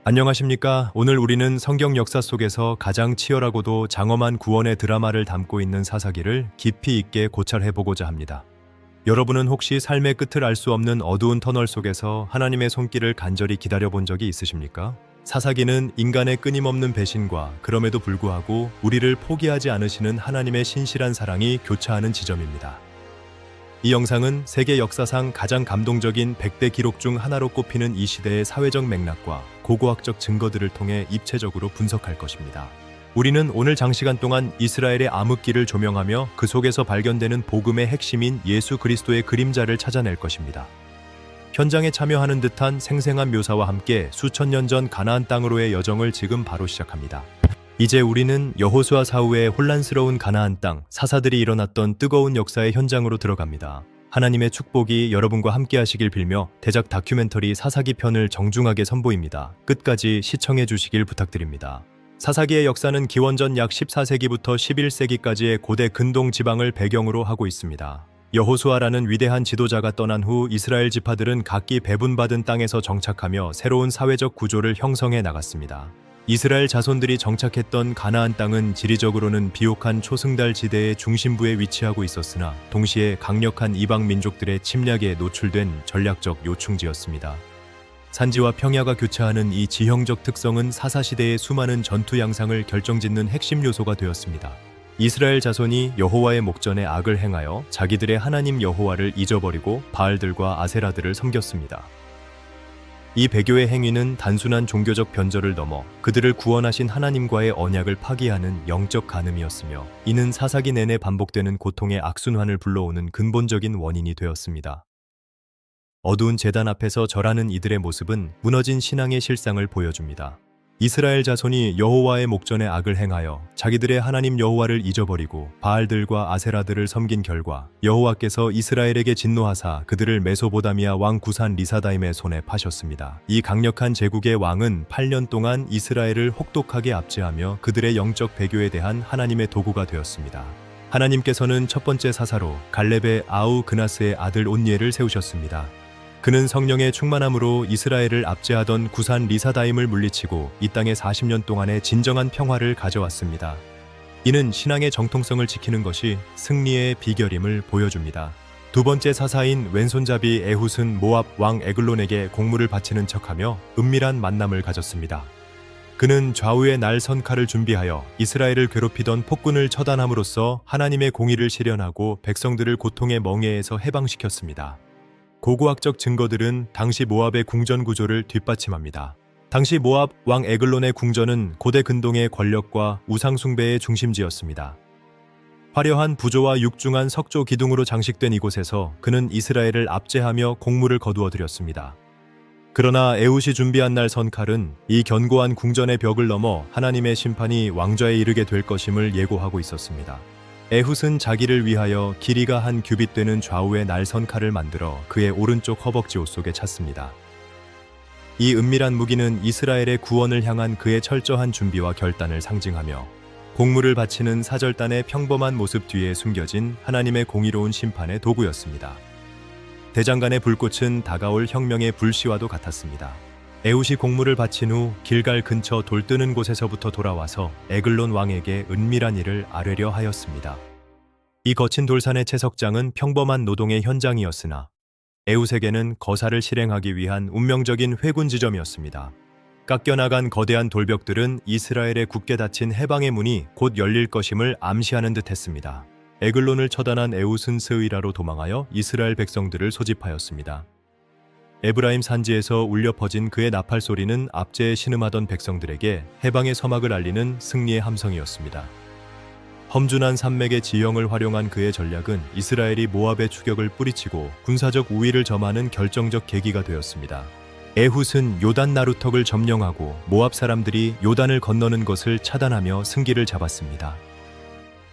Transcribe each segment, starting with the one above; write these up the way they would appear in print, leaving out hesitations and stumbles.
안녕하십니까? 오늘 우리는 성경 역사 속에서 가장 치열하고도 장엄한 구원의 드라마를 담고 있는 사사기를 깊이 있게 고찰해보고자 합니다. 여러분은 혹시 삶의 끝을 알 수 없는 어두운 터널 속에서 하나님의 손길을 간절히 기다려본 적이 있으십니까? 사사기는 인간의 끊임없는 배신과 그럼에도 불구하고 우리를 포기하지 않으시는 하나님의 신실한 사랑이 교차하는 지점입니다. 이 영상은 세계 역사상 가장 감동적인 100대 기록 중 하나로 꼽히는 이 시대의 사회적 맥락과 고고학적 증거들을 통해 입체적으로 분석할 것입니다. 우리는 오늘 장시간 동안 이스라엘의 암흑기를 조명하며 그 속에서 발견되는 복음의 핵심인 예수 그리스도의 그림자를 찾아낼 것입니다. 현장에 참여하는 듯한 생생한 묘사와 함께 수천 년 전 가나안 땅으로의 여정을 지금 바로 시작합니다. 이제 우리는 여호수아 사후의 혼란스러운 가나안 땅, 사사들이 일어났던 뜨거운 역사의 현장으로 들어갑니다. 하나님의 축복이 여러분과 함께 하시길 빌며 대작 다큐멘터리 사사기 편을 정중하게 선보입니다. 끝까지 시청해 주시길 부탁드립니다. 사사기의 역사는 기원전 약 14세기부터 11세기까지의 고대 근동 지방을 배경으로 하고 있습니다. 여호수아라는 위대한 지도자가 떠난 후 이스라엘 지파들은 각기 배분받은 땅에서 정착하며 새로운 사회적 구조를 형성해 나갔습니다. 이스라엘 자손들이 정착했던 가나안 땅은 지리적으로는 비옥한 초승달 지대의 중심부에 위치하고 있었으나 동시에 강력한 이방 민족들의 침략에 노출된 전략적 요충지였습니다. 산지와 평야가 교차하는 이 지형적 특성은 사사시대의 수많은 전투 양상을 결정짓는 핵심 요소가 되었습니다. 이스라엘 자손이 여호와의 목전에 악을 행하여 자기들의 하나님 여호와를 잊어버리고 바알들과 아세라들을 섬겼습니다. 이 배교의 행위는 단순한 종교적 변절을 넘어 그들을 구원하신 하나님과의 언약을 파기하는 영적 간음이었으며 이는 사사기 내내 반복되는 고통의 악순환을 불러오는 근본적인 원인이 되었습니다. 어두운 제단 앞에서 절하는 이들의 모습은 무너진 신앙의 실상을 보여줍니다. 이스라엘 자손이 여호와의 목전에 악을 행하여 자기들의 하나님 여호와를 잊어버리고 바알들과 아세라들을 섬긴 결과 여호와께서 이스라엘에게 진노하사 그들을 메소보다미아 왕 구산 리사다임의 손에 파셨습니다. 이 강력한 제국의 왕은 8년 동안 이스라엘을 혹독하게 압제하며 그들의 영적 배교에 대한 하나님의 도구가 되었습니다. 하나님께서는 첫 번째 사사로 갈렙의 아우 그나스의 아들 온니엘을 세우셨습니다. 그는 성령의 충만함으로 이스라엘을 압제하던 구산 리사다임을 물리치고 이 땅에 40년 동안의 진정한 평화를 가져왔습니다. 이는 신앙의 정통성을 지키는 것이 승리의 비결임을 보여줍니다. 두 번째 사사인 왼손잡이 에훗은 모압 왕 에글론에게 공물을 바치는 척하며 은밀한 만남을 가졌습니다. 그는 좌우의 날 선칼을 준비하여 이스라엘을 괴롭히던 폭군을 처단함으로써 하나님의 공의를 실현하고 백성들을 고통의 멍에에서 해방시켰습니다. 고고학적 증거들은 당시 모압의 궁전 구조를 뒷받침합니다. 당시 모압 왕 에글론의 궁전은 고대 근동의 권력과 우상 숭배의 중심지였습니다. 화려한 부조와 육중한 석조 기둥으로 장식된 이곳에서 그는 이스라엘을 압제하며 공물을 거두어 들였습니다. 그러나 에훗이 준비한 날 선칼은 이 견고한 궁전의 벽을 넘어 하나님의 심판이 왕좌에 이르게 될 것임을 예고하고 있었습니다. 에훗은 자기를 위하여 길이가 한 규빗 되는 좌우의 날선 칼을 만들어 그의 오른쪽 허벅지 옷 속에 찼습니다. 이 은밀한 무기는 이스라엘의 구원을 향한 그의 철저한 준비와 결단을 상징하며 공물을 바치는 사절단의 평범한 모습 뒤에 숨겨진 하나님의 공의로운 심판의 도구였습니다. 대장간의 불꽃은 다가올 혁명의 불씨와도 같았습니다. 에훗이 공물을 바친 후 길갈 근처 돌 뜨는 곳에서부터 돌아와서 에글론 왕에게 은밀한 일을 아뢰려 하였습니다. 이 거친 돌산의 채석장은 평범한 노동의 현장이었으나 에훗에게는 거사를 실행하기 위한 운명적인 회군 지점이었습니다. 깎여나간 거대한 돌벽들은 이스라엘의 굳게 닫힌 해방의 문이 곧 열릴 것임을 암시하는 듯했습니다. 에글론을 처단한 에훗은 스의라로 도망하여 이스라엘 백성들을 소집하였습니다. 에브라임 산지에서 울려 퍼진 그의 나팔 소리는 압제에 신음하던 백성들에게 해방의 서막을 알리는 승리의 함성이었습니다. 험준한 산맥의 지형을 활용한 그의 전략은 이스라엘이 모압의 추격을 뿌리치고 군사적 우위를 점하는 결정적 계기가 되었습니다. 에훗은 요단 나루턱을 점령하고 모압 사람들이 요단을 건너는 것을 차단하며 승기를 잡았습니다.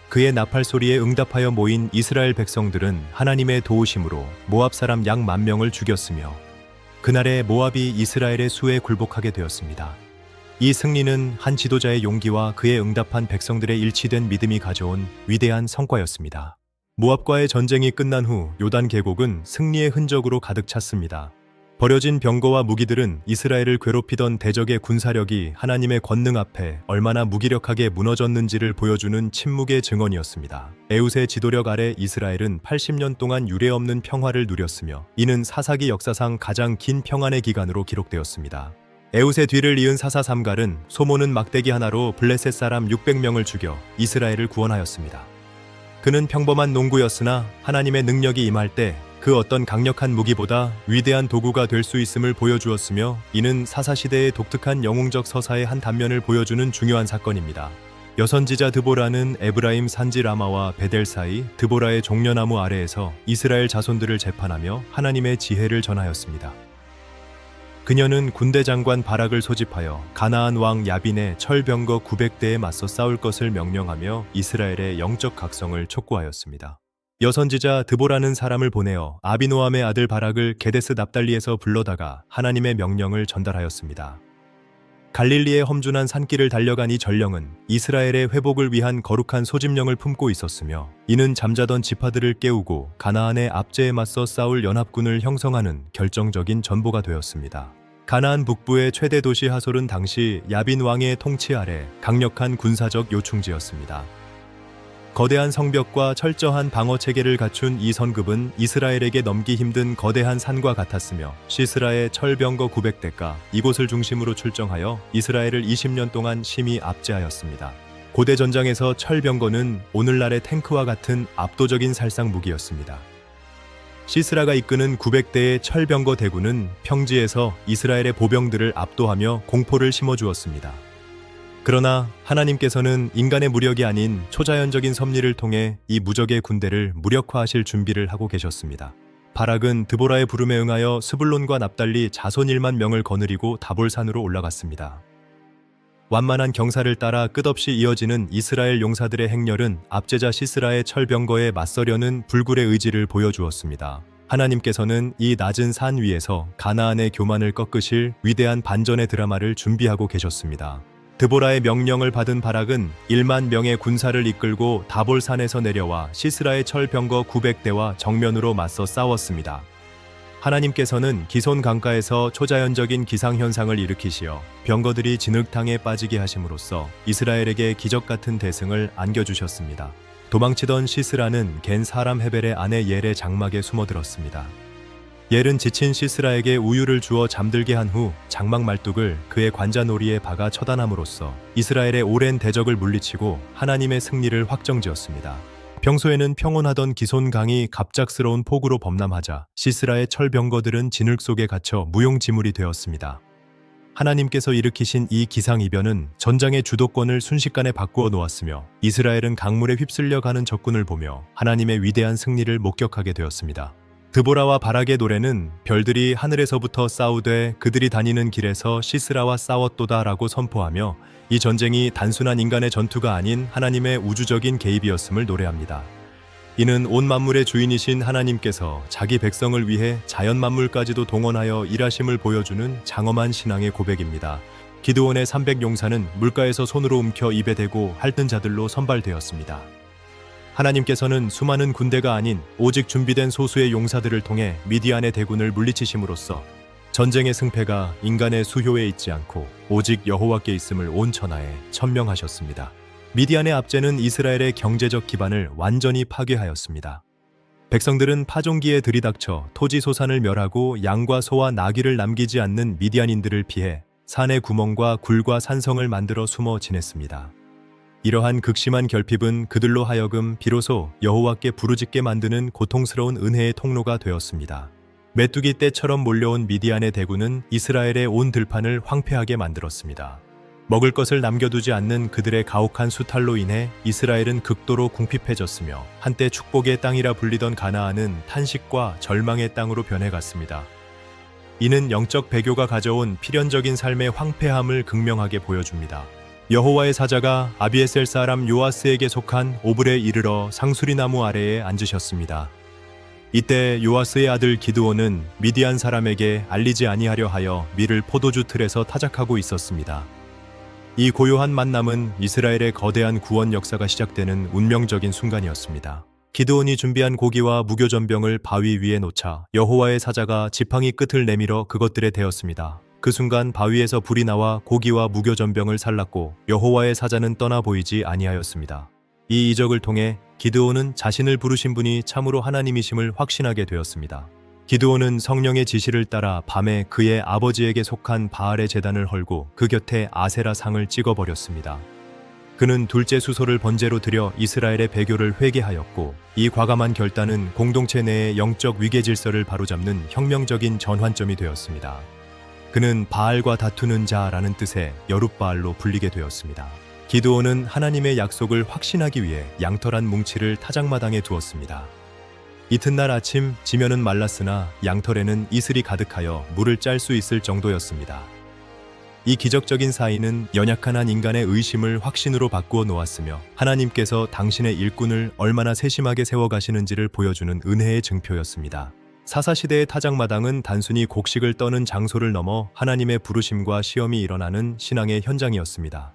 그의 나팔 소리에 응답하여 모인 이스라엘 백성들은 하나님의 도우심으로 모압 사람 약 10,000명을 죽였으며 그날에 모압이 이스라엘의 수에 굴복하게 되었습니다. 이 승리는 한 지도자의 용기와 그의 응답한 백성들의 일치된 믿음이 가져온 위대한 성과였습니다. 모압과의 전쟁이 끝난 후 요단 계곡은 승리의 흔적으로 가득 찼습니다. 버려진 병거와 무기들은 이스라엘을 괴롭히던 대적의 군사력이 하나님의 권능 앞에 얼마나 무기력하게 무너졌는지를 보여주는 침묵의 증언이었습니다. 에훗의 지도력 아래 이스라엘은 80년 동안 유례없는 평화를 누렸으며 이는 사사기 역사상 가장 긴 평안의 기간으로 기록되었습니다. 에훗의 뒤를 이은 사사 삼갈은 소모는 막대기 하나로 블레셋 사람 600명을 죽여 이스라엘을 구원하였습니다. 그는 평범한 농구였으나 하나님의 능력이 임할 때 그 어떤 강력한 무기보다 위대한 도구가 될 수 있음을 보여주었으며 이는 사사시대의 독특한 영웅적 서사의 한 단면을 보여주는 중요한 사건입니다. 여선지자 드보라는 에브라임 산지 라마와 베델 사이 드보라의 종려나무 아래에서 이스라엘 자손들을 재판하며 하나님의 지혜를 전하였습니다. 그녀는 군대 장관 바락을 소집하여 가나안 왕 야빈의 철병거 900대에 맞서 싸울 것을 명령하며 이스라엘의 영적 각성을 촉구하였습니다. 여선지자 드보라는 사람을 보내어 아비노함의 아들 바락을 게데스 납달리에서 불러다가 하나님의 명령을 전달하였습니다. 갈릴리의 험준한 산길을 달려간 이 전령은 이스라엘의 회복을 위한 거룩한 소집령을 품고 있었으며 이는 잠자던 지파들을 깨우고 가나안의 압제에 맞서 싸울 연합군을 형성하는 결정적인 전보가 되었습니다. 가나안 북부의 최대 도시 하솔은 당시 야빈 왕의 통치 아래 강력한 군사적 요충지였습니다. 거대한 성벽과 철저한 방어 체계를 갖춘 이 성급은 이스라엘에게 넘기 힘든 거대한 산과 같았으며 시스라의 철병거 900대가 이곳을 중심으로 출정하여 이스라엘을 20년 동안 심히 압제하였습니다. 고대 전장에서 철병거는 오늘날의 탱크와 같은 압도적인 살상 무기였습니다. 시스라가 이끄는 900대의 철병거 대군은 평지에서 이스라엘의 보병들을 압도하며 공포를 심어주었습니다. 그러나 하나님께서는 인간의 무력이 아닌 초자연적인 섭리를 통해 이 무적의 군대를 무력화하실 준비를 하고 계셨습니다. 바락은 드보라의 부름에 응하여 스불론과 납달리 자손 1만 명을 거느리고 다볼산으로 올라갔습니다. 완만한 경사를 따라 끝없이 이어지는 이스라엘 용사들의 행렬은 압제자 시스라의 철병거에 맞서려는 불굴의 의지를 보여주었습니다. 하나님께서는 이 낮은 산 위에서 가나안의 교만을 꺾으실 위대한 반전의 드라마를 준비하고 계셨습니다. 드보라의 명령을 받은 바락은 1만 명의 군사를 이끌고 다볼산에서 내려와 시스라의 철병거 900대와 정면으로 맞서 싸웠습니다. 하나님께서는 기손 강가에서 초자연적인 기상현상을 일으키시어 병거들이 진흙탕에 빠지게 하심으로써 이스라엘에게 기적같은 대승을 안겨주셨습니다. 도망치던 시스라는 겐 사람 헤벨의 아내 옐의 장막에 숨어들었습니다. 옐은 지친 시스라에게 우유를 주어 잠들게 한 후 장막 말뚝을 그의 관자놀이에 박아 처단함으로써 이스라엘의 오랜 대적을 물리치고 하나님의 승리를 확정지었습니다. 평소에는 평온하던 기손 강이 갑작스러운 폭우로 범람하자 시스라의 철병거들은 진흙 속에 갇혀 무용지물이 되었습니다. 하나님께서 일으키신 이 기상이변은 전장의 주도권을 순식간에 바꾸어 놓았으며 이스라엘은 강물에 휩쓸려 가는 적군을 보며 하나님의 위대한 승리를 목격하게 되었습니다. 드보라와 바락의 노래는 별들이 하늘에서부터 싸우되 그들이 다니는 길에서 시스라와 싸웠도다 라고 선포하며 이 전쟁이 단순한 인간의 전투가 아닌 하나님의 우주적인 개입이었음을 노래합니다. 이는 온 만물의 주인이신 하나님께서 자기 백성을 위해 자연 만물까지도 동원하여 일하심을 보여주는 장엄한 신앙의 고백입니다. 기드온의 300용사는 물가에서 손으로 움켜 입에 대고 핥은 자들로 선발되었습니다. 하나님께서는 수많은 군대가 아닌 오직 준비된 소수의 용사들을 통해 미디안의 대군을 물리치심으로써 전쟁의 승패가 인간의 수효에 있지 않고 오직 여호와께 있음을 온 천하에 천명하셨습니다. 미디안의 압제는 이스라엘의 경제적 기반을 완전히 파괴하였습니다. 백성들은 파종기에 들이닥쳐 토지 소산을 멸하고 양과 소와 나귀를 남기지 않는 미디안인들을 피해 산의 구멍과 굴과 산성을 만들어 숨어 지냈습니다. 이러한 극심한 결핍은 그들로 하여금 비로소 여호와께 부르짖게 만드는 고통스러운 은혜의 통로가 되었습니다. 메뚜기 떼처럼 몰려온 미디안의 대군은 이스라엘의 온 들판을 황폐하게 만들었습니다. 먹을 것을 남겨두지 않는 그들의 가혹한 수탈로 인해 이스라엘은 극도로 궁핍해졌으며 한때 축복의 땅이라 불리던 가나안은 탄식과 절망의 땅으로 변해갔습니다. 이는 영적 배교가 가져온 필연적인 삶의 황폐함을 극명하게 보여줍니다. 여호와의 사자가 아비에셀 사람 요아스에게 속한 오블에 이르러 상수리나무 아래에 앉으셨습니다. 이때 요아스의 아들 기드온은 미디안 사람에게 알리지 아니하려 하여 밀을 포도주 틀에서 타작하고 있었습니다. 이 고요한 만남은 이스라엘의 거대한 구원 역사가 시작되는 운명적인 순간이었습니다. 기드온이 준비한 고기와 무교전병을 바위 위에 놓자 여호와의 사자가 지팡이 끝을 내밀어 그것들에 대었습니다. 그 순간 바위에서 불이 나와 고기와 무교전병을 살랐고 여호와의 사자는 떠나 보이지 아니하였습니다. 이 이적을 통해 기드온은 자신을 부르신 분이 참으로 하나님이심을 확신하게 되었습니다. 기드온은 성령의 지시를 따라 밤에 그의 아버지에게 속한 바알의 제단을 헐고 그 곁에 아세라 상을 찍어버렸습니다. 그는 둘째 수소를 번제로 드려 이스라엘의 배교를 회개하였고 이 과감한 결단은 공동체 내의 영적 위계 질서를 바로잡는 혁명적인 전환점이 되었습니다. 그는 바알과 다투는 자라는 뜻의 여룻바알로 불리게 되었습니다. 기드온은 하나님의 약속을 확신하기 위해 양털 한 뭉치를 타작마당에 두었습니다. 이튿날 아침 지면은 말랐으나 양털에는 이슬이 가득하여 물을 짤 수 있을 정도였습니다. 이 기적적인 사인은 연약한 한 인간의 의심을 확신으로 바꾸어 놓았으며 하나님께서 당신의 일꾼을 얼마나 세심하게 세워가시는지를 보여주는 은혜의 증표였습니다. 사사시대의 타작마당은 단순히 곡식을 떠는 장소를 넘어 하나님의 부르심과 시험이 일어나는 신앙의 현장이었습니다.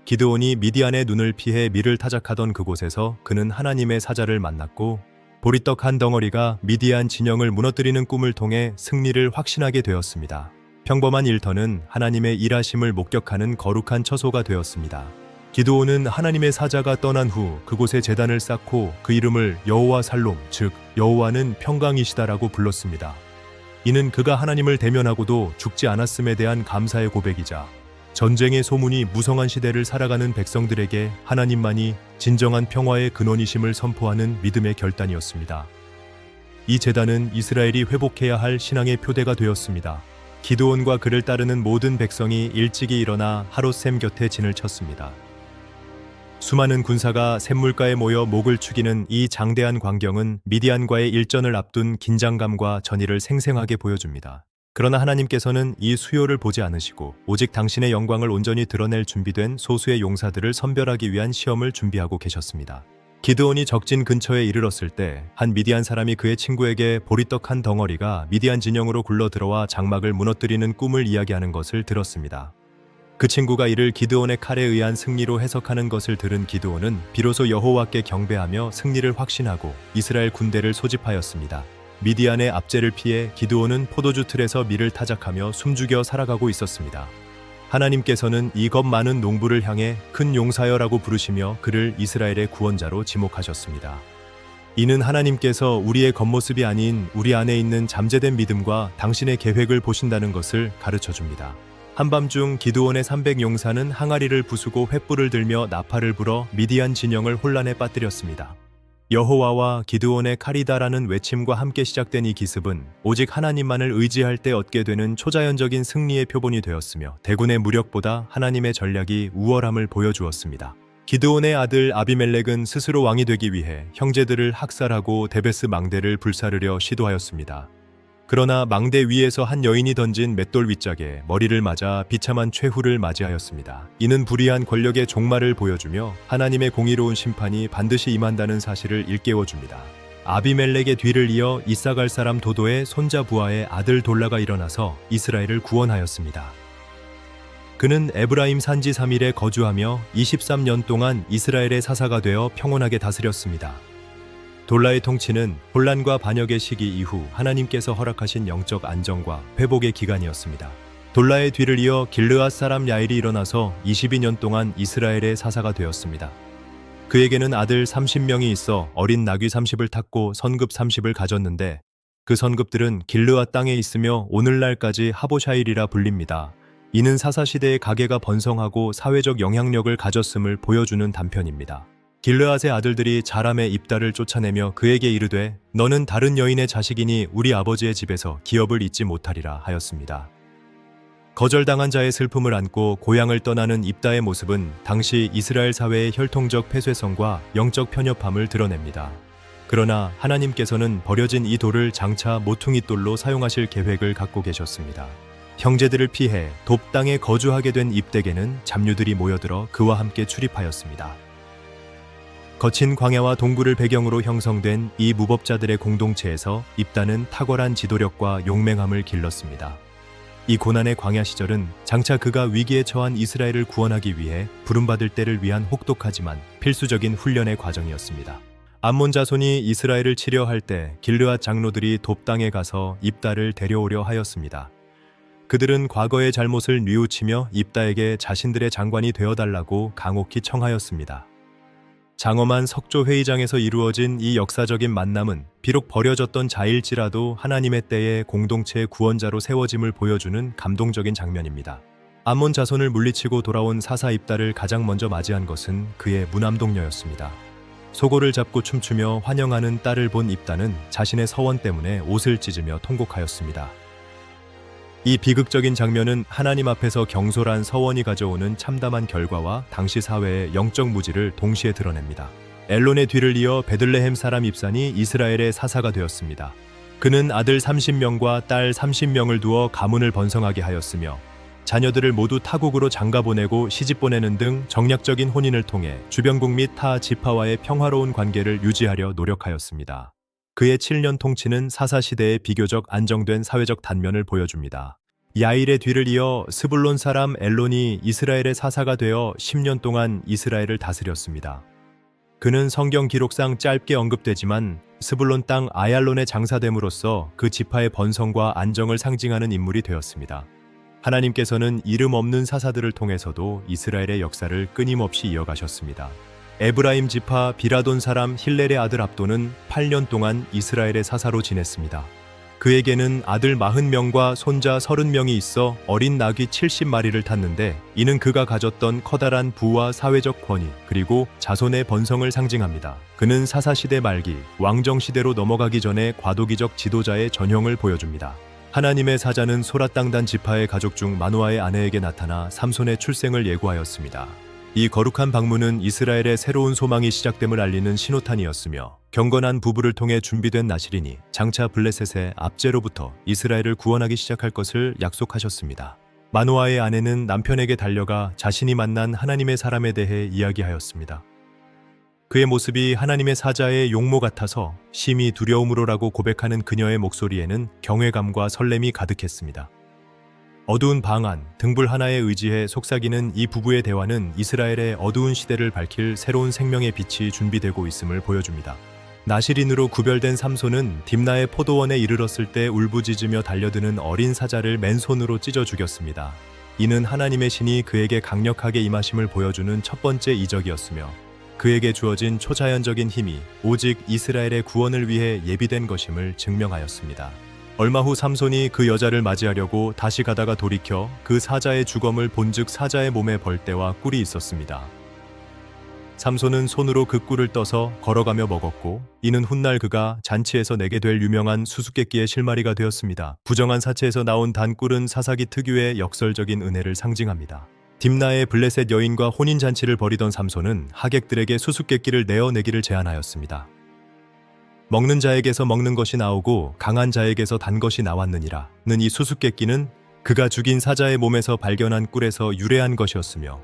기드온이 미디안의 눈을 피해 밀을 타작하던 그곳에서 그는 하나님의 사자를 만났고 보리떡 한 덩어리가 미디안 진영을 무너뜨리는 꿈을 통해 승리를 확신하게 되었습니다. 평범한 일터는 하나님의 일하심을 목격하는 거룩한 처소가 되었습니다. 기드온은 하나님의 사자가 떠난 후 그곳에 제단을 쌓고 그 이름을 여호와 살롬, 즉 여호와는 평강이시다라고 불렀습니다. 이는 그가 하나님을 대면하고도 죽지 않았음에 대한 감사의 고백이자 전쟁의 소문이 무성한 시대를 살아가는 백성들에게 하나님만이 진정한 평화의 근원이심을 선포하는 믿음의 결단이었습니다. 이 제단은 이스라엘이 회복해야 할 신앙의 표대가 되었습니다. 기드온과 그를 따르는 모든 백성이 일찍이 일어나 하롯셈 곁에 진을 쳤습니다. 수많은 군사가 샘물가에 모여 목을 축이는 이 장대한 광경은 미디안과의 일전을 앞둔 긴장감과 전의를 생생하게 보여줍니다. 그러나 하나님께서는 이 수요를 보지 않으시고 오직 당신의 영광을 온전히 드러낼 준비된 소수의 용사들을 선별하기 위한 시험을 준비하고 계셨습니다. 기드온이 적진 근처에 이르렀을 때 한 미디안 사람이 그의 친구에게 보리떡 한 덩어리가 미디안 진영으로 굴러 들어와 장막을 무너뜨리는 꿈을 이야기하는 것을 들었습니다. 그 친구가 이를 기드온의 칼에 의한 승리로 해석하는 것을 들은 기드온은 비로소 여호와께 경배하며 승리를 확신하고 이스라엘 군대를 소집하였습니다. 미디안의 압제를 피해 기드온은 포도주 틀에서 밀을 타작하며 숨죽여 살아가고 있었습니다. 하나님께서는 이 겁 많은 농부를 향해 큰 용사여라고 부르시며 그를 이스라엘의 구원자로 지목하셨습니다. 이는 하나님께서 우리의 겉모습이 아닌 우리 안에 있는 잠재된 믿음과 당신의 계획을 보신다는 것을 가르쳐줍니다. 한밤중 기드온의 300용사는 항아리를 부수고 횃불을 들며 나팔을 불어 미디안 진영을 혼란에 빠뜨렸습니다. 여호와와 기드온의 칼이다라는 외침과 함께 시작된 이 기습은 오직 하나님만을 의지할 때 얻게 되는 초자연적인 승리의 표본이 되었으며 대군의 무력보다 하나님의 전략이 우월함을 보여주었습니다. 기드온의 아들 아비멜렉은 스스로 왕이 되기 위해 형제들을 학살하고 데베스 망대를 불사르려 시도하였습니다. 그러나 망대 위에서 한 여인이 던진 맷돌 윗짝에 머리를 맞아 비참한 최후를 맞이하였습니다. 이는 불의한 권력의 종말을 보여주며 하나님의 공의로운 심판이 반드시 임한다는 사실을 일깨워줍니다. 아비멜렉의 뒤를 이어 이사갈 사람 도도의 손자 부하의 아들 돌라가 일어나서 이스라엘을 구원하였습니다. 그는 에브라임 산지 3일에 거주하며 23년 동안 이스라엘의 사사가 되어 평온하게 다스렸습니다. 돌라의 통치는 혼란과 반역의 시기 이후 하나님께서 허락하신 영적 안정과 회복의 기간이었습니다. 돌라의 뒤를 이어 길르앗 사람 야일이 일어나서 22년 동안 이스라엘의 사사가 되었습니다. 그에게는 아들 30명이 있어 어린 나귀 30을 탔고 선급 30을 가졌는데 그 선급들은 길르앗 땅에 있으며 오늘날까지 하보샤일이라 불립니다. 이는 사사시대의 가계가 번성하고 사회적 영향력을 가졌음을 보여주는 단편입니다. 길르앗의 아들들이 자람의 입다를 쫓아내며 그에게 이르되 너는 다른 여인의 자식이니 우리 아버지의 집에서 기업을 잊지 못하리라 하였습니다. 거절당한 자의 슬픔을 안고 고향을 떠나는 입다의 모습은 당시 이스라엘 사회의 혈통적 폐쇄성과 영적 편협함을 드러냅니다. 그러나 하나님께서는 버려진 이 돌을 장차 모퉁이 돌로 사용하실 계획을 갖고 계셨습니다. 형제들을 피해 돕 땅에 거주하게 된 입덱에는 잡류들이 모여들어 그와 함께 출입하였습니다. 거친 광야와 동굴을 배경으로 형성된 이 무법자들의 공동체에서 입다는 탁월한 지도력과 용맹함을 길렀습니다. 이 고난의 광야 시절은 장차 그가 위기에 처한 이스라엘을 구원하기 위해 부름받을 때를 위한 혹독하지만 필수적인 훈련의 과정이었습니다. 암몬 자손이 이스라엘을 치려 할 때 길르앗 장로들이 돕당에 가서 입다를 데려오려 하였습니다. 그들은 과거의 잘못을 뉘우치며 입다에게 자신들의 장관이 되어달라고 강옥히 청하였습니다. 장엄한 석조 회의장에서 이루어진 이 역사적인 만남은 비록 버려졌던 자일지라도 하나님의 때에 공동체의 구원자로 세워짐을 보여주는 감동적인 장면입니다. 암몬 자손을 물리치고 돌아온 사사 입다를 가장 먼저 맞이한 것은 그의 무남동녀였습니다. 소고를 잡고 춤추며 환영하는 딸을 본 입다는 자신의 서원 때문에 옷을 찢으며 통곡하였습니다. 이 비극적인 장면은 하나님 앞에서 경솔한 서원이 가져오는 참담한 결과와 당시 사회의 영적 무지를 동시에 드러냅니다. 엘론의 뒤를 이어 베들레헴 사람 입산이 이스라엘의 사사가 되었습니다. 그는 아들 30명과 딸 30명을 두어 가문을 번성하게 하였으며 자녀들을 모두 타국으로 장가보내고 시집보내는 등 정략적인 혼인을 통해 주변국 및 타 지파와의 평화로운 관계를 유지하려 노력하였습니다. 그의 7년 통치는 사사시대의 비교적 안정된 사회적 단면을 보여줍니다. 야일의 뒤를 이어 스불론 사람 엘론이 이스라엘의 사사가 되어 10년 동안 이스라엘을 다스렸습니다. 그는 성경 기록상 짧게 언급되지만 스불론 땅 아얄론의 장사됨으로써 그 지파의 번성과 안정을 상징하는 인물이 되었습니다. 하나님께서는 이름 없는 사사들을 통해서도 이스라엘의 역사를 끊임없이 이어가셨습니다. 에브라임 지파 비라돈 사람 힐렐의 아들 압도는 8년 동안 이스라엘의 사사로 지냈습니다. 그에게는 아들 40명과 손자 30명이 있어 어린 나귀 70마리를 탔는데 이는 그가 가졌던 커다란 부와 사회적 권위 그리고 자손의 번성을 상징합니다. 그는 사사시대 말기 왕정시대로 넘어가기 전에 과도기적 지도자의 전형을 보여줍니다. 하나님의 사자는 소라땅단 지파의 가족 중 마노아의 아내에게 나타나 삼손의 출생을 예고하였습니다. 이 거룩한 방문은 이스라엘의 새로운 소망이 시작됨을 알리는 신호탄이었으며 경건한 부부를 통해 준비된 나실인이 장차 블레셋의 압제로부터 이스라엘을 구원하기 시작할 것을 약속하셨습니다. 마노아의 아내는 남편에게 달려가 자신이 만난 하나님의 사람에 대해 이야기하였습니다. 그의 모습이 하나님의 사자의 용모 같아서 심히 두려움으로라고 고백하는 그녀의 목소리에는 경외감과 설렘이 가득했습니다. 어두운 방 안, 등불 하나에 의지해 속삭이는 이 부부의 대화는 이스라엘의 어두운 시대를 밝힐 새로운 생명의 빛이 준비되고 있음을 보여줍니다. 나실인으로 구별된 삼손은 딥나의 포도원에 이르렀을 때 울부짖으며 달려드는 어린 사자를 맨손으로 찢어 죽였습니다. 이는 하나님의 신이 그에게 강력하게 임하심을 보여주는 첫 번째 이적이었으며 그에게 주어진 초자연적인 힘이 오직 이스라엘의 구원을 위해 예비된 것임을 증명하였습니다. 얼마 후 삼손이 그 여자를 맞이하려고 다시 가다가 돌이켜 그 사자의 주검을 본즉 사자의 몸에 벌떼와 꿀이 있었습니다. 삼손은 손으로 그 꿀을 떠서 걸어가며 먹었고 이는 훗날 그가 잔치에서 내게 될 유명한 수수께끼의 실마리가 되었습니다. 부정한 사체에서 나온 단꿀은 사사기 특유의 역설적인 은혜를 상징합니다. 딥나의 블레셋 여인과 혼인잔치를 벌이던 삼손은 하객들에게 수수께끼를 내어내기를 제안하였습니다. 먹는 자에게서 먹는 것이 나오고 강한 자에게서 단 것이 나왔느니라 는 이 수수께끼는 그가 죽인 사자의 몸에서 발견한 꿀에서 유래한 것이었으며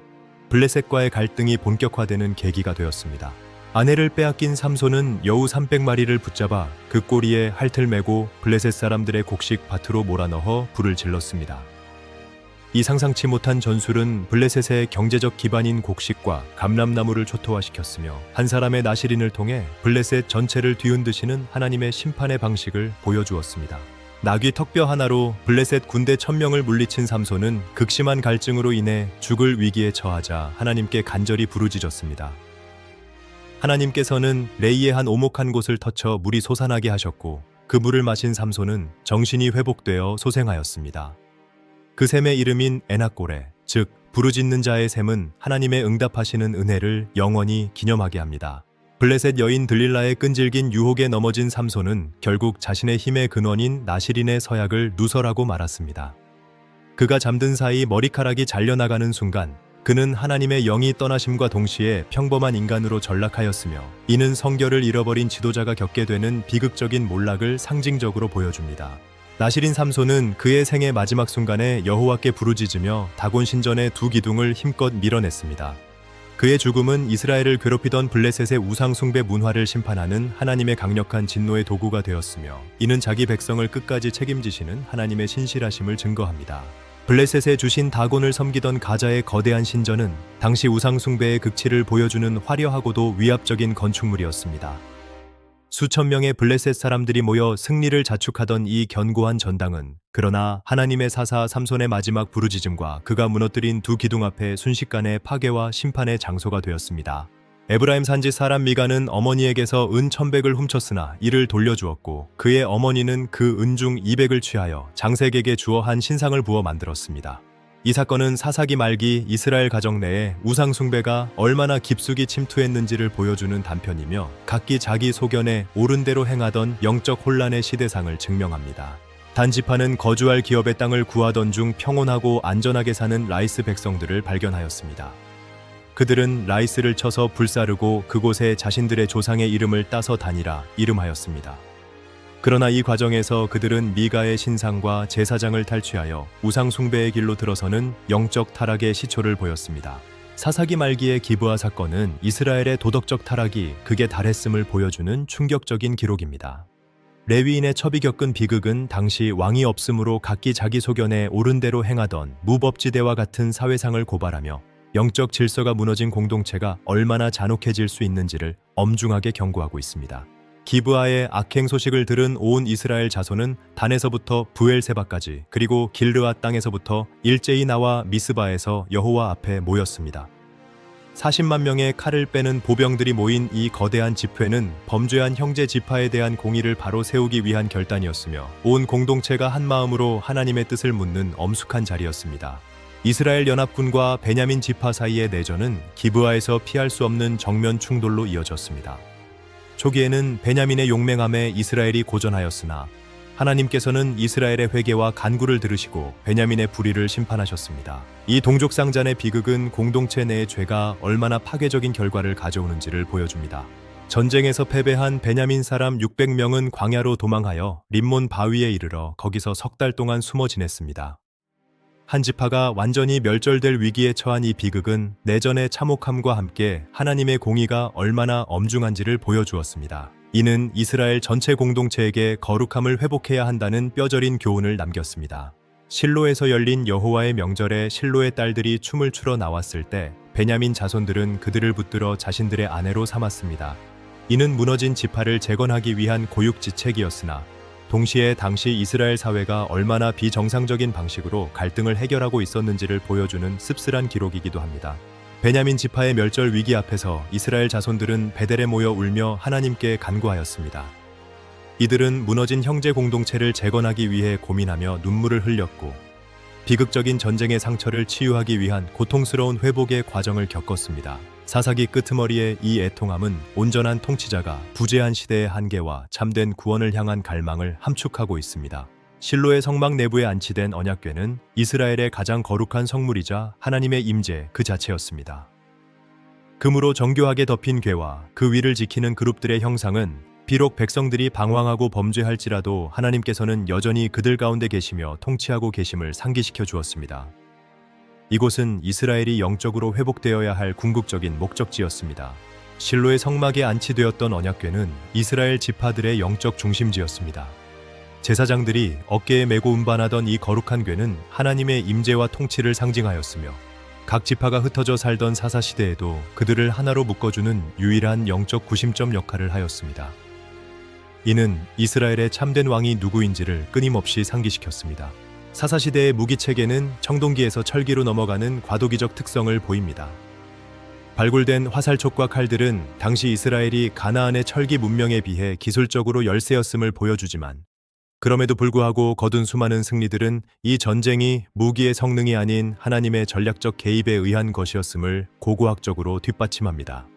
블레셋과의 갈등이 본격화되는 계기가 되었습니다. 아내를 빼앗긴 삼손은 여우 300마리를 붙잡아 그 꼬리에 할틀 메고 블레셋 사람들의 곡식 밭으로 몰아넣어 불을 질렀습니다. 이 상상치 못한 전술은 블레셋의 경제적 기반인 곡식과 감람나무를 초토화시켰으며 한 사람의 나실인을 통해 블레셋 전체를 뒤흔드시는 하나님의 심판의 방식을 보여주었습니다. 나귀 턱뼈 하나로 블레셋 군대 1000명을 물리친 삼손은 극심한 갈증으로 인해 죽을 위기에 처하자 하나님께 간절히 부르짖었습니다. 하나님께서는 레이의 한 오목한 곳을 터쳐 물이 솟아나게 하셨고 그 물을 마신 삼손은 정신이 회복되어 소생하였습니다. 그 샘의 이름인 에낙고레, 즉 부르짖는 자의 샘은 하나님의 응답하시는 은혜를 영원히 기념하게 합니다. 블레셋 여인 들릴라의 끈질긴 유혹에 넘어진 삼손은 결국 자신의 힘의 근원인 나실인의 서약을 누설하고 말았습니다. 그가 잠든 사이 머리카락이 잘려나가는 순간 그는 하나님의 영이 떠나심과 동시에 평범한 인간으로 전락하였으며 이는 성결을 잃어버린 지도자가 겪게 되는 비극적인 몰락을 상징적으로 보여줍니다. 나실인 삼손은 그의 생의 마지막 순간에 여호와께 부르짖으며 다곤 신전의 두 기둥을 힘껏 밀어냈습니다. 그의 죽음은 이스라엘을 괴롭히던 블레셋의 우상 숭배 문화를 심판하는 하나님의 강력한 진노의 도구가 되었으며 이는 자기 백성을 끝까지 책임지시는 하나님의 신실하심을 증거합니다. 블레셋에 주신 다곤을 섬기던 가자의 거대한 신전은 당시 우상 숭배의 극치를 보여주는 화려하고도 위압적인 건축물이었습니다. 수천 명의 블레셋 사람들이 모여 승리를 자축하던 이 견고한 전당은 그러나 하나님의 사사 삼손의 마지막 부르짖음과 그가 무너뜨린 두 기둥 앞에 순식간에 파괴와 심판의 장소가 되었습니다. 에브라임 산지 사람 미가는 어머니에게서 은 1,100을 훔쳤으나 이를 돌려주었고 그의 어머니는 그 은 중 200을 취하여 장색에게 주어 한 신상을 부어 만들었습니다. 이 사건은 사사기 말기 이스라엘 가정 내에 우상 숭배가 얼마나 깊숙이 침투했는지를 보여주는 단편이며 각기 자기 소견에 옳은 대로 행하던 영적 혼란의 시대상을 증명합니다. 단지파는 거주할 기업의 땅을 구하던 중 평온하고 안전하게 사는 라이스 백성들을 발견하였습니다. 그들은 라이스를 쳐서 불사르고 그곳에 자신들의 조상의 이름을 따서 다니라 이름하였습니다. 그러나 이 과정에서 그들은 미가의 신상과 제사장을 탈취하여 우상 숭배의 길로 들어서는 영적 타락의 시초를 보였습니다. 사사기 말기의 기브아 사건은 이스라엘의 도덕적 타락이 극에 달했음을 보여주는 충격적인 기록입니다. 레위인의 첩이 겪은 비극은 당시 왕이 없으므로 각기 자기 소견에 옳은 대로 행하던 무법지대와 같은 사회상을 고발하며 영적 질서가 무너진 공동체가 얼마나 잔혹해질 수 있는지를 엄중하게 경고하고 있습니다. 기브아의 악행 소식을 들은 온 이스라엘 자손은 단에서부터 부엘세바까지 그리고 길르앗 땅에서부터 일제히 나와 미스바에서 여호와 앞에 모였습니다. 40만 명의 칼을 빼는 보병들이 모인 이 거대한 집회는 범죄한 형제 지파에 대한 공의를 바로 세우기 위한 결단이었으며 온 공동체가 한마음으로 하나님의 뜻을 묻는 엄숙한 자리였습니다. 이스라엘 연합군과 베냐민 지파 사이의 내전은 기브아에서 피할 수 없는 정면 충돌로 이어졌습니다. 초기에는 베냐민의 용맹함에 이스라엘이 고전하였으나 하나님께서는 이스라엘의 회개와 간구를 들으시고 베냐민의 불의를 심판하셨습니다. 이 동족상잔의 비극은 공동체 내의 죄가 얼마나 파괴적인 결과를 가져오는지를 보여줍니다. 전쟁에서 패배한 베냐민 사람 600명은 광야로 도망하여 림몬 바위에 이르러 거기서 석 달 동안 숨어 지냈습니다. 한 지파가 완전히 멸절될 위기에 처한 이 비극은 내전의 참혹함과 함께 하나님의 공의가 얼마나 엄중한지를 보여주었습니다. 이는 이스라엘 전체 공동체에게 거룩함을 회복해야 한다는 뼈저린 교훈을 남겼습니다. 실로에서 열린 여호와의 명절에 실로의 딸들이 춤을 추러 나왔을 때 베냐민 자손들은 그들을 붙들어 자신들의 아내로 삼았습니다. 이는 무너진 지파를 재건하기 위한 고육지책이었으나 동시에 당시 이스라엘 사회가 얼마나 비정상적인 방식으로 갈등을 해결하고 있었는지를 보여주는 씁쓸한 기록이기도 합니다. 베냐민 지파의 멸절 위기 앞에서 이스라엘 자손들은 베델에 모여 울며 하나님께 간구하였습니다. 이들은 무너진 형제 공동체를 재건하기 위해 고민하며 눈물을 흘렸고 비극적인 전쟁의 상처를 치유하기 위한 고통스러운 회복의 과정을 겪었습니다. 사사기 끄트머리의 이 애통함은 온전한 통치자가 부재한 시대의 한계와 참된 구원을 향한 갈망을 함축하고 있습니다. 실로의 성막 내부에 안치된 언약궤는 이스라엘의 가장 거룩한 성물이자 하나님의 임재 그 자체였습니다. 금으로 정교하게 덮인 궤와 그 위를 지키는 그룹들의 형상은 비록 백성들이 방황하고 범죄할지라도 하나님께서는 여전히 그들 가운데 계시며 통치하고 계심을 상기시켜 주었습니다. 이곳은 이스라엘이 영적으로 회복되어야 할 궁극적인 목적지였습니다. 실로의 성막에 안치되었던 언약궤는 이스라엘 지파들의 영적 중심지였습니다. 제사장들이 어깨에 메고 운반하던 이 거룩한 궤는 하나님의 임재와 통치를 상징하였으며 각 지파가 흩어져 살던 사사시대에도 그들을 하나로 묶어주는 유일한 영적 구심점 역할을 하였습니다. 이는 이스라엘의 참된 왕이 누구인지를 끊임없이 상기시켰습니다. 사사시대의 무기체계는 청동기에서 철기로 넘어가는 과도기적 특성을 보입니다. 발굴된 화살촉과 칼들은 당시 이스라엘이 가나안의 철기 문명에 비해 기술적으로 열세였음을 보여주지만 그럼에도 불구하고 거둔 수많은 승리들은 이 전쟁이 무기의 성능이 아닌 하나님의 전략적 개입에 의한 것이었음을 고고학적으로 뒷받침합니다.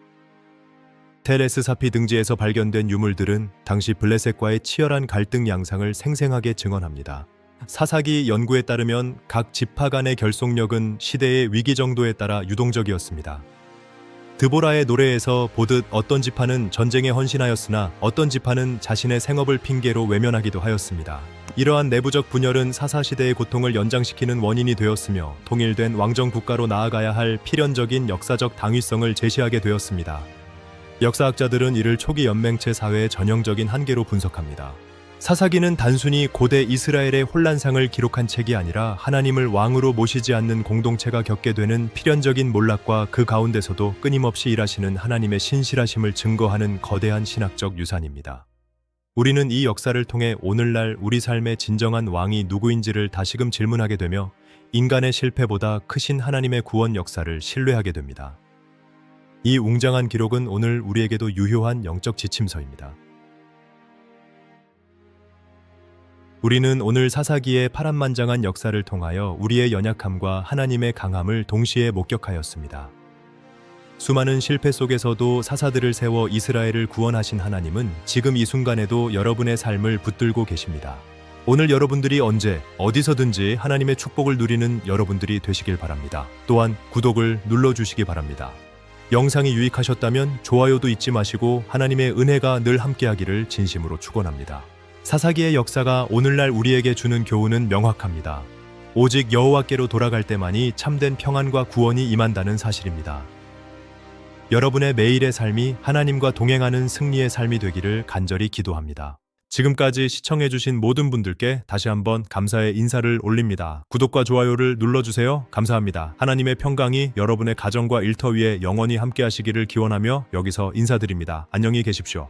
텔레스사피 등지에서 발견된 유물들은 당시 블레셋과의 치열한 갈등 양상을 생생하게 증언합니다. 사사기 연구에 따르면 각 지파 간의 결속력은 시대의 위기 정도에 따라 유동적이었습니다. 드보라의 노래에서 보듯 어떤 지파는 전쟁에 헌신하였으나 어떤 지파는 자신의 생업을 핑계로 외면하기도 하였습니다. 이러한 내부적 분열은 사사시대의 고통을 연장시키는 원인이 되었으며 통일된 왕정 국가로 나아가야 할 필연적인 역사적 당위성을 제시하게 되었습니다. 역사학자들은 이를 초기 연맹체 사회의 전형적인 한계로 분석합니다. 사사기는 단순히 고대 이스라엘의 혼란상을 기록한 책이 아니라 하나님을 왕으로 모시지 않는 공동체가 겪게 되는 필연적인 몰락과 그 가운데서도 끊임없이 일하시는 하나님의 신실하심을 증거하는 거대한 신학적 유산입니다. 우리는 이 역사를 통해 오늘날 우리 삶의 진정한 왕이 누구인지를 다시금 질문하게 되며 인간의 실패보다 크신 하나님의 구원 역사를 신뢰하게 됩니다. 이 웅장한 기록은 오늘 우리에게도 유효한 영적 지침서입니다. 우리는 오늘 사사기의 파란만장한 역사를 통하여 우리의 연약함과 하나님의 강함을 동시에 목격하였습니다. 수많은 실패 속에서도 사사들을 세워 이스라엘을 구원하신 하나님은 지금 이 순간에도 여러분의 삶을 붙들고 계십니다. 오늘 여러분들이 언제 어디서든지 하나님의 축복을 누리는 여러분들이 되시길 바랍니다. 또한 구독을 눌러주시기 바랍니다. 영상이 유익하셨다면 좋아요도 잊지 마시고 하나님의 은혜가 늘 함께하기를 진심으로 축원합니다. 사사기의 역사가 오늘날 우리에게 주는 교훈은 명확합니다. 오직 여호와께로 돌아갈 때만이 참된 평안과 구원이 임한다는 사실입니다. 여러분의 매일의 삶이 하나님과 동행하는 승리의 삶이 되기를 간절히 기도합니다. 지금까지 시청해주신 모든 분들께 다시 한번 감사의 인사를 올립니다. 구독과 좋아요를 눌러주세요. 감사합니다. 하나님의 평강이 여러분의 가정과 일터 위에 영원히 함께하시기를 기원하며 여기서 인사드립니다. 안녕히 계십시오.